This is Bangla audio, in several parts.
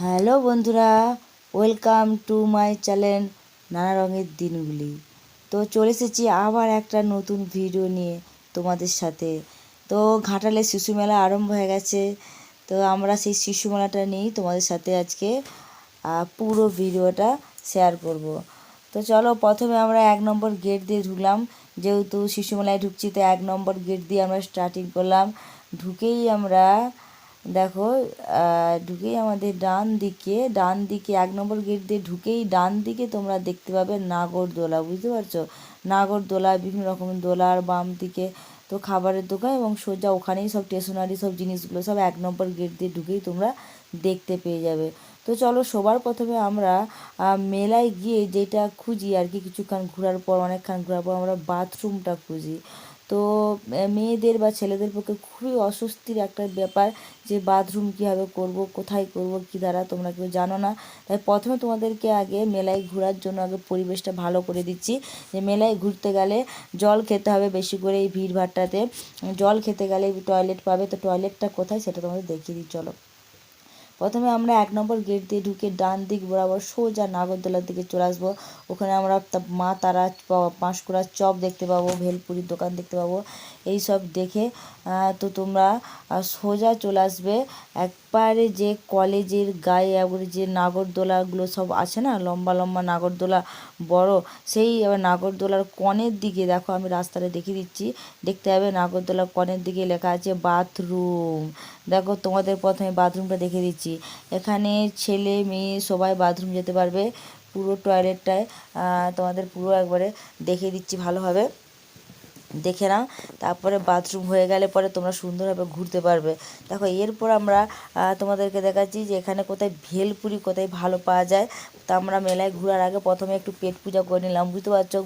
হ্যালো বন্ধুরা, ওয়েলকাম টু মাই চ্যানেল নানা রঙের দিনগুলি। তো চলে এসেছি আবার একটা নতুন ভিডিও নিয়ে তোমাদের সাথে। তো ঘাটালে শিশু মেলা আরম্ভ হয়ে গেছে। তো আমরা সেই শিশু মেলাটা নিয়েই তোমাদের সাথে আজকে পুরো ভিডিওটা শেয়ার করব। তো চলো, প্রথমে আমরা 1 নম্বর গেট দিয়ে ঢুকলাম। যেহেতু শিশু মেলায় ঢুকছি, তো 1 নম্বর গেট দিয়ে আমরা স্টার্টিং করলাম। ঢুকেই আমরা দেখো, ঢুকেই আমাদের ডান দিকে 1 নম্বর গেট দিয়ে ঢুকেই ডান দিকে তোমরা দেখতে পাবে নাগরদোলা। বুঝতে পারছো? নাগরদোলা, বিভিন্ন রকমের দোলা। আর বাম দিকে তো খাবারের দোকান, এবং সোজা ওখানেই সব স্টেশনারি সব জিনিসগুলো সব 1 নম্বর গেট দিয়ে ঢুকেই তোমরা দেখতে পেয়ে যাবে। তো চলো, সবার প্রথমে আমরা মেলায় গিয়ে যেটা খুঁজি আর কি, কিছুক্ষণ ঘোরার পর, অনেকক্ষণ ঘোরার পর আমরা বাথরুমটা খুঁজি। তো মেয়েদের বা ছেলেদের পক্ষে খুবই অস্বস্তির একটা ব্যাপার যে বাথরুম কীভাবে করব, কোথায় করব, কী দ্বারা তোমরা কেউ জানো না। তাই প্রথমে তোমাদেরকে আগে মেলায় ঘোরার জন্য আগে পরিবেশটা ভালো করে দিচ্ছি। যে মেলায় ঘুরতে গেলে জল খেতে হবে বেশি করে, এই ভিড়ভাট্টাতে জল খেতে গেলে টয়লেট পাবে। তো টয়লেটটা কোথায় সেটা তোমাদের দেখিয়ে দিই, চলো। প্রথমে আমরা 1 নম্বর গেট দিয়ে ঢুকে ডান দিক বরাবর সোজা নাগরদোলার দিকে চলে আসবো। ওখানে আমরা মা তারা, পাঁশকুড়ার চপ দেখতে পাবো, ভেলপুরির দোকান দেখতে পাবো। এই সব দেখে তো তোমরা সোজা চলে আসবে একবারে যে কলেজের গায়ে একবারে যে নাগরদোলাগুলো সব আছে না, লম্বা লম্বা নাগরদোলা বড়, সেই নাগরদোলার কনের দিকে দেখো, আমি রাস্তাটা দেখিয়ে দিচ্ছি, দেখতে হবে নাগরদোলার কনের দিকে লেখা আছে বাথরুম। দেখো, তোমাদের প্রথমে বাথরুমটা দেখে দিচ্ছি। এখানে ছেলে মেয়ে সবাই বাথরুম যেতে পারবে। পুরো টয়লেটটায় তোমাদের পুরো একবারে দেখিয়ে দিচ্ছি ভালোভাবে, দেখে নাও। তারপরে বাথরুম হয়ে গেলে পরে তোমরা সুন্দরভাবে ঘুরতে পারবে। দেখো, এরপর আমরা তোমাদেরকে দেখাচ্ছি যে এখানে কোথায় ভেলপুরি কোথায় ভালো পাওয়া যায়। তা আমরা মেলায় ঘোরার আগে প্রথমে একটু পেট পূজা করে নিলাম। বুঝতে পারছো?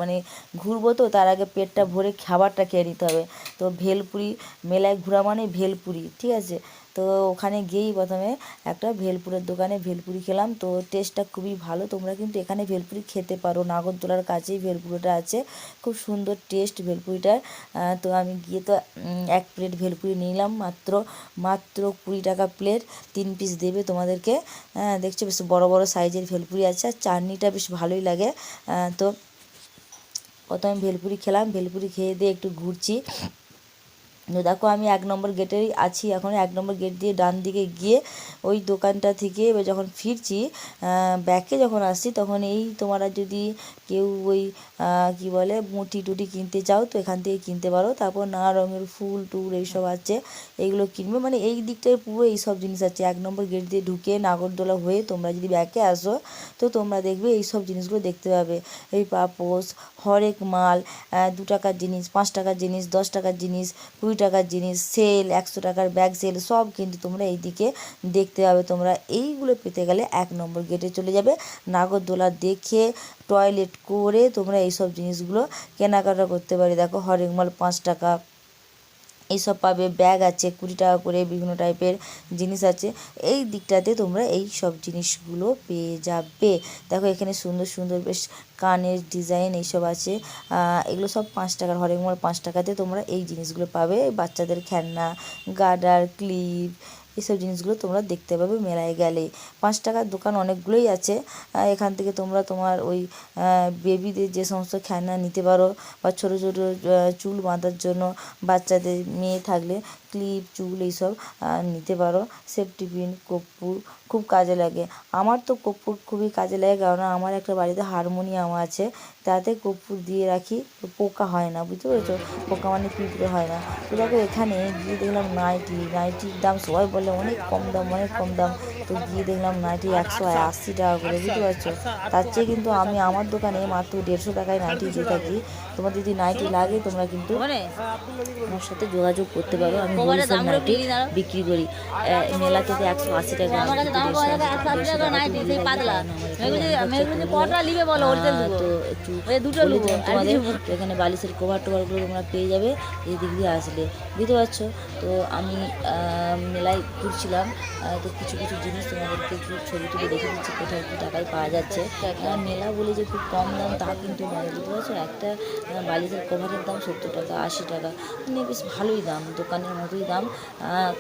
মানে ঘুরবো, তো তার আগে পেটটা ভরে খাবারটা খেয়ে নিতে হবে। তো ভেলপুরি, মেলায় ঘোরা মানে ভেলপুরি, ঠিক আছে? তো ওখানে গিয়েই প্রথমে একটা ভেলপুরের দোকানে ভেলপুরি খেলাম। তো টেস্টটা খুবই ভালো। তোমরা কিন্তু এখানে ভেলপুরি খেতে পারো, নাগরদোলার কাছেই ভেলপুরিটা আছে, খুব সুন্দর টেস্ট ভেলপুরিটার। তো আমি গিয়ে তো 1 প্লেট ভেলপুরি নিলাম, মাত্র 20 টাকা প্লেট, 3 পিস দেবে তোমাদেরকে। দেখছো, বেশ বড় বড় সাইজের ভেলপুরি আছে, আর চাটনিটা বেশ ভালোই লাগে। তো প্রথমে ভেলপুরি খেলাম, ভেলপুরি খেয়ে দিয়ে একটু ঘুরছি। দেখো, আমি 1 নম্বর গেটেই আছি এখন। 1 নম্বর গেট দিয়ে ডান দিকে গিয়ে ওই দোকানটা থেকে এবার যখন ফিরছি, ব্যাকে যখন আসছি, তখন এই তোমরা যদি কেউ ওই কী বলে মুটি টুটি কিনতে চাও, তো এখান থেকে কিনতে পারো। তারপর নানা রঙের ফুল টুল এইসব আছে, এইগুলো কিনবে। মানে এই দিকটায় পুরো এইসব জিনিস আছে। 1 নম্বর গেট দিয়ে ঢুকে নাগরদোলা হয়ে তোমরা যদি ব্যাকে আসো, তো তোমরা দেখবে এইসব জিনিসগুলো দেখতে পাবে। এই পাপোশ, হরেক মাল, 2 টাকার জিনিস, 5 টাকার জিনিস, 10 টাকার জিনিস, 20 টাকার জিনিস, সেল, 100 টাকার ব্যাগ সেল, সব কিন্তু তোমরা এই দিকে দেখতে পাবে। তোমরা এইগুলো পেতে গেলে 1 নম্বর গেটে চলে যাবে। নাগরদোলা দেখে টয়লেট করে তোমরা এইসব জিনিসগুলো কেনাকাটা করতে পারি। দেখো, হরেক মাল 5 টাকা এইসব পাবে। ব্যাগ আছে 20 টাকা করে, বিভিন্ন টাইপের জিনিস আছে। এই দিকটাতে তোমরা এই সব জিনিসগুলো পেয়ে যাবে। দেখো, এখানে সুন্দর সুন্দর বেশ কানের ডিজাইন এইসব আছে। এগুলো সব 5 টাকার, হরেক মাল 5 টাকাতে তোমরা এই জিনিসগুলো পাবে। বাচ্চাদের খেলনা, গার্ডার, ক্লিপ, এইসব জিনিসগুলো তোমরা দেখতে পাবে মেলায় গেলে। 5 টাকার দোকান অনেকগুলোই আছে। এখান থেকে তোমরা তোমার ওই বেবিদের যে সমস্ত খেলনা নিতে পারো, বা ছোটো ছোটো চুল বাঁধার জন্য বাচ্চাদের, মেয়ে থাকলে ক্লিপ, চুল এইসব নিতে পারো। সেফটি পিন, কর্পূর খুব কাজে লাগে। আমার তো কর্পূর খুবই কাজে লাগে, কারণ আমার একটা বাড়িতে হারমোনিয়াম আছে, তাতে কর্পূর দিয়ে রাখি, পোকা হয় না। বুঝতে পেরেছো? পোকা মানে পিঁপড়ে হয় না। তো দেখো, এখানে গিয়ে দেখলাম নাইটির দাম সবাই বললে অনেক কম দাম, অনেক কম দাম। তো গিয়ে দেখলাম নাইটি 180 টাকা করে। বুঝতে পারছো? তার চেয়ে কিন্তু আমি আমার দোকানে মাত্র 150 টাকায় নাইটি দিয়ে থাকি। তোমার যদি নাইটি লাগে, তোমরা কিন্তু আমার সাথে যোগাযোগ করতে পারো। আমি হোলসেল নাইটি বিক্রি করি। মেলাতে তো 180 টাকা, তো তোমাদের এখানে বালিশের কভার টোভারগুলো তোমরা পেয়ে যাবে এই দিক দিয়ে আসলে। বুঝতে পারছো? তো আমি মেলায় ঘুরছিলাম, তো কিছু কিছু জিনিস জিনিস তোমাদেরকে একটু ছবি তুলে দেখে দিচ্ছি কোথায় কী টাকায় পাওয়া যাচ্ছে। মেলা বলে যে খুব কম দাম তা কিন্তু নয়, বুঝতে পারছো। একটা বালিশের কভারের দাম 70 টাকা 80 টাকা, মানে বেশ ভালোই দাম, দোকানের মতোই দাম।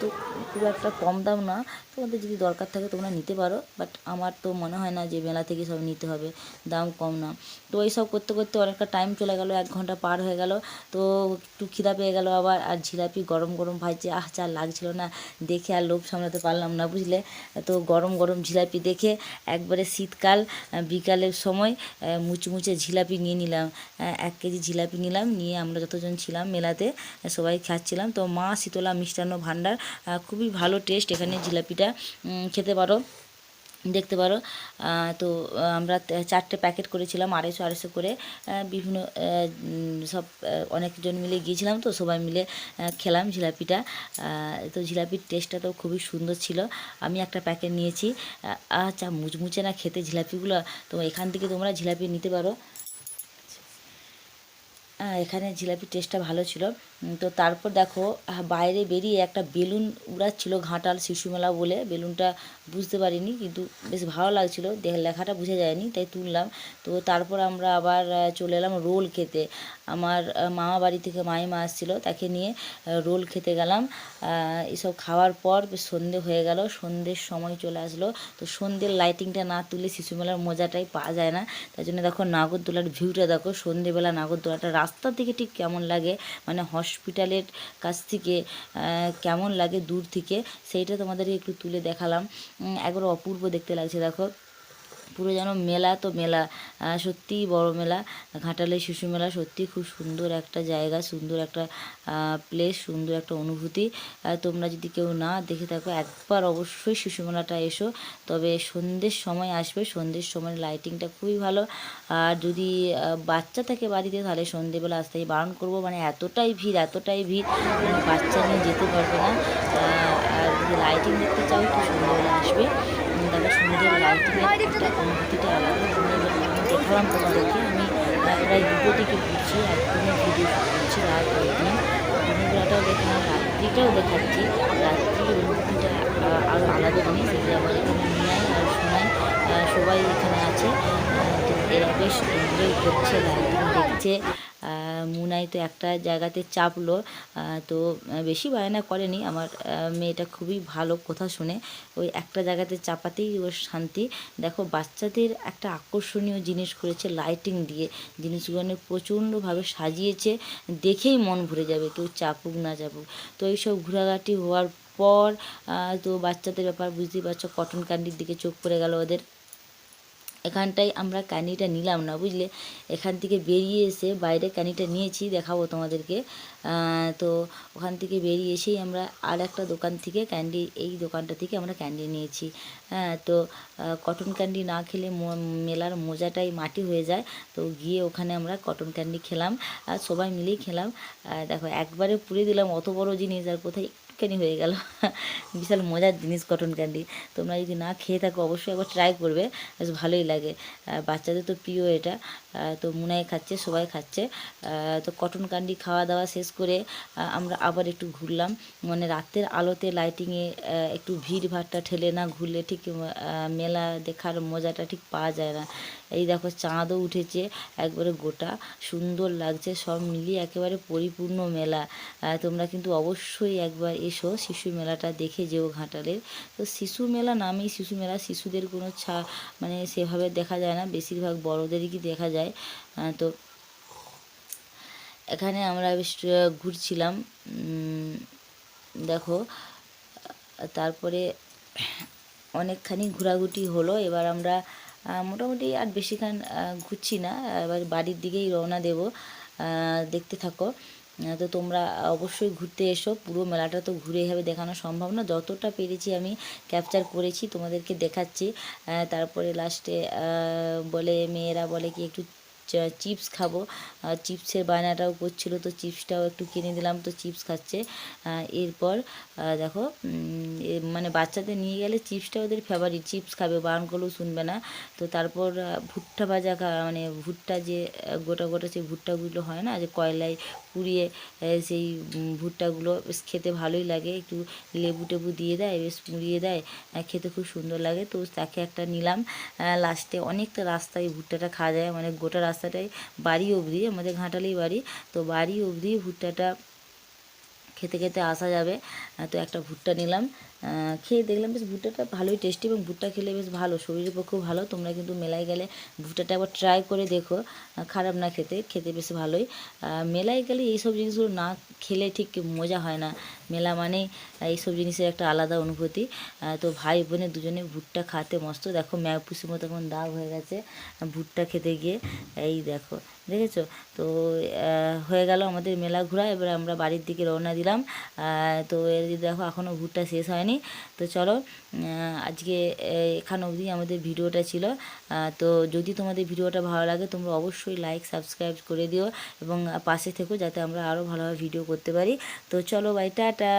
তো খুব একটা কম দাম না। তোমাদের যদি দরকার থাকে তোমরা নিতে পারো, বাট আমার তো মনে হয় না যে মেলা থেকে সব নিতে হবে, দাম কম না। তো এইসব করতে করতে অনেকটা টাইম চলে গেল, 1 ঘন্টা পার হয়ে গেল। তো একটু খিদা পেয়ে গেল আবার, আর জিলাপি গরম গরম ভাজছে, চা লাগছিল না, দেখে আর লোভ সামলাতে পারলাম না, বুঝলে। তো গরম গরম জিলাপি দেখে একবারে শীতকাল বিকালের সময় মুচমুচে জিলাপি নিয়ে নিলাম। 1 কেজি জিলাপি নিলাম, নিয়ে আমরা যতজন ছিলাম মেলাতে সবাই খাচ্ছিলাম। তো মা শীতলা মিষ্টান্ন ভাণ্ডার, খুবই ভালো টেস্ট এখানে জিলাপিটা, খেতে পারো, দেখতে পারো। তো আমরা 4টে প্যাকেট করেছিলাম 250 250 করে, বিভিন্ন সব অনেকজন মিলে গিয়েছিলাম, তো সবাই মিলে খেলাম জিলাপিটা। তো জিলাপির টেস্টটা তো খুবই সুন্দর ছিল। আমি একটা প্যাকেট নিয়েছি। আচ্ছা, মুচমুচে না খেতে জিলাপিগুলো, তো এখান থেকে তোমরা জিলাপি নিতে পারো। এখানে জিলাপির টেস্টটা ভালো ছিল। তো তারপর দেখো বাইরে বেরিয়ে একটা বেলুন উড়াচ্ছিল, ঘাটাল শিশু মেলা বলে, বেলুনটা বুঝতে পারিনি, কিন্তু বেশ ভালো লাগছিল, লেখাটা বোঝা যায়নি, তাই তুললাম। তো তারপর আমরা আবার চলে এলাম রোল খেতে। আমার মামা বাড়ি থেকে মাইমা আসছিলো, তাকে নিয়ে রোল খেতে গেলাম। এসব খাওয়ার পর বেশ সন্ধে হয়ে গেল, সন্ধ্যের সময় চলে আসলো। তো সন্ধ্যের লাইটিংটা না তুলে শিশু মেলার মজাটাই পাওয়া যায় না। তাই জন্য দেখো নাগরদোলার ভিউটা দেখো, সন্ধেবেলা নাগরদোলাটা রাস্তা থেকে ঠিক কেমন লাগে, মানে হসপিটালের কাছ থেকে কেমন লাগে দূর থেকে, সেইটা তোমাদেরকে একটু তুলে দেখালাম। একবার অপূর্ব দেখতে লাগছে দেখো, পুরো যেন মেলা তো মেলা, সত্যিই বড় মেলা। ঘাটালের শিশু মেলা সত্যিই খুব সুন্দর একটা জায়গা, সুন্দর একটা প্লেস, সুন্দর একটা অনুভূতি। তোমরা যদি কেউ না দেখে থাকো একবার অবশ্যই শিশু মেলাটা এসো, তবে সন্ধ্যের সময় আসবে, সন্ধ্যের সময় লাইটিংটা খুবই ভালো। আর যদি বাচ্চা থাকে বাড়িতে তাহলে সন্ধ্যেবেলা আসতে বারণ করবো, মানে এতটাই ভিড়, এতটাই ভিড়, মানে বাচ্চা নিয়ে যেতে পারবে না। আর যদি লাইটিং দেখতে চাও তো সন্ধ্যেবেলা আসবে। দেখো সন্ধ্যের লাইটিংয়ের একটা অনুভূতিটা আলাদা, আমি দেখালাম তোমাদেরকে। আমি প্রায় 2টো থেকে ঘুরছি, একদমই ভিডিও করছি রাত দিন, দিনের বেলাটাও দেখালাম, রাত্রিটাও দেখাচ্ছি। রাত্রির অনুভূতিটা আরও আলাদা জিনিস, এগুলো আবার এখানে নিয়ে আর শোনাই, সবাই এখানে আছে। তো এরা বেশ এনজয় করছে, লাইটিং দেখছে। মুনাই তো একটা জায়গাতে চাপলো, তো বেশি বায়না করেনি আমার মেয়েটা, খুবই ভালো কথা শুনে, ওই একটা জায়গাতে চাপাতেই ওর শান্তি। দেখো বাচ্চাদের একটা আকর্ষণীয় জিনিস করেছে লাইটিং দিয়ে, জিনিসগুলো প্রচণ্ডভাবে সাজিয়েছে, দেখেই মন ভরে যাবে, কেউ চাপুক না চাপুক। তো এইসব ঘোরাঘাটি হওয়ার পর তো বাচ্চাদের ব্যাপার বুঝতেই পারছো, কটন ক্যান্ডির দিকে চোখ পড়ে গেল ওদের। এখানটায় আমরা ক্যানিটা নিলাম না, বুঝলে। এখান থেকে বেরিয়ে এসে বাইরে ক্যানিটা নিয়েছি, দেখাবো তোমাদেরকে। তো ওখান থেকে বেরিয়ে এসেই আমরা আর একটা দোকান থেকে ক্যান্ডি, এই দোকানটা থেকে আমরা ক্যান্ডি নিয়েছি। তো কটন ক্যান্ডি না খেলে মেলার মজাটাই মাটি হয়ে যায়। তো গিয়ে ওখানে আমরা কটন ক্যান্ডি খেলাম, আর সবাই মিলেই খেলাম। দেখো একবারে পুড়ে দিলাম, অত বড় জিনিস আর কোথায় একটুখানি হয়ে গেল। বিশাল মজার জিনিস কটন ক্যান্ডি, তোমরা যদি না খেয়ে থাকো অবশ্যই একবার ট্রাই করবে, বেশ ভালোই লাগে। বাচ্চাদের তো প্রিয় এটা। তো মুনাই খাচ্ছে, সবাই খাচ্ছে। তো কটন ক্যান্ডি খাওয়া দাওয়া শেষ করে আমরা আবার একটু ঘুরলাম, মানে রাতের আলোতে লাইটিংয়ে একটু ভিড় ভাড়টা ঠেলে না ঘুরলে ঠিক মেলা দেখার মজাটা ঠিক পাওয়া যায় না। এই দেখো চাঁদও উঠেছে একবারে গোটা, সুন্দর লাগছে, সব মিলিয়ে একেবারে পরিপূর্ণ মেলা। তোমরা কিন্তু অবশ্যই একবার এসো, শিশু মেলাটা দেখে যেও ঘাটালের। তো শিশু মেলা নামেই শিশু মেলা, শিশুদের কোনো মানে সেভাবে দেখা যায় না, বেশিরভাগ বড়োদেরই দেখা যায়। তো এখানে আমরা বেশ ঘুরছিলাম, দেখো। তারপরে অনেকখানি ঘোরাঘুরি হলো, এবার আমরা মোটামুটি আর বেশিক্ষণ ঘুরছি না, এবার বাড়ির দিকেই রওনা দেব, দেখতে থাকো। তো তোমরা অবশ্যই ঘুরতে এসো, পুরো মেলাটা তো ঘুরে এভাবে দেখানো সম্ভব না, যতটা পেরেছি আমি ক্যাপচার করেছি তোমাদেরকে দেখাচ্ছি। তারপরে লাস্টে বলে মেয়েরা বলে কি একটু চিপস খাবো, চিপসের বায়নাটাও করছিল, তো চিপসটাও একটু কিনে দিলাম, তো চিপস খাচ্ছে। এরপর দেখো মানে বাচ্চাদের নিয়ে গেলে চিপসটা ওদের ফেভারিট, চিপস খাবে, বারণ করলেও শুনবে না। তো তারপর ভুট্টা ভাজা মানে ভুট্টা যে গোটা গোটা সেই ভুট্টাগুলো হয় না, যে কয়লায় পুড়িয়ে সেই ভুট্টাগুলো বেশ খেতে ভালোই লাগে, একটু লেবু টেবু দিয়ে দেয়, বেশ পুড়িয়ে দেয়, খেতে খুব সুন্দর লাগে। তো তাকে একটা নিলাম। লাস্টে অনেকটা রাস্তায় ভুট্টাটা খাওয়া যায়, মানে গোটা রাস্তাটাই বাড়ি অবধি, আমাদের ঘাটালেই বাড়ি, তো বাড়ি অবধি ভুট্টাটা খেতে খেতে আসা যাবে। তো একটা ভুট্টা নিলাম, খেয়ে দেখলাম বেশ ভুট্টাটা ভালোই টেস্টি, এবং ভুট্টা খেলে বেশ ভালো, শরীরের পক্ষেও ভালো। তোমরা কিন্তু মেলায় গেলে ভুট্টাটা একবার ট্রাই করে দেখো, খারাপ না খেতে, খেতে বেশ ভালোই। মেলায় গেলে এইসব জিনিসগুলো না খেলে ঠিক মজা হয় না। মেলা মানেই এইসব জিনিসের একটা আলাদা অনুভূতি। তো ভাই বোনে দুজনে ভুট্টা খাতে মস্ত। দেখো ম্যাপুসির মতো এখন দাগ হয়ে গেছে ভুট্টা খেতে গিয়ে, এই দেখো, দেখেছো? তো হয়ে গেল আমাদের মেলা ঘোরা, এবার আমরা বাড়ির দিকে রওনা দিলাম। তো এর দেখো এখনও ভুট্টা শেষ হয়নি। তো চলো, আজকে এখান অবধি আমাদের ভিডিওটা ছিল। তো যদি তোমাদের ভিডিওটা ভালো লাগে তোমরা অবশ্যই লাইক সাবস্ক্রাইব করে দিও, এবং পাশে থেকো যাতে আমরা আরও ভালোভাবে ভিডিও করতে পারি। তো চলো, বাই, টাটা।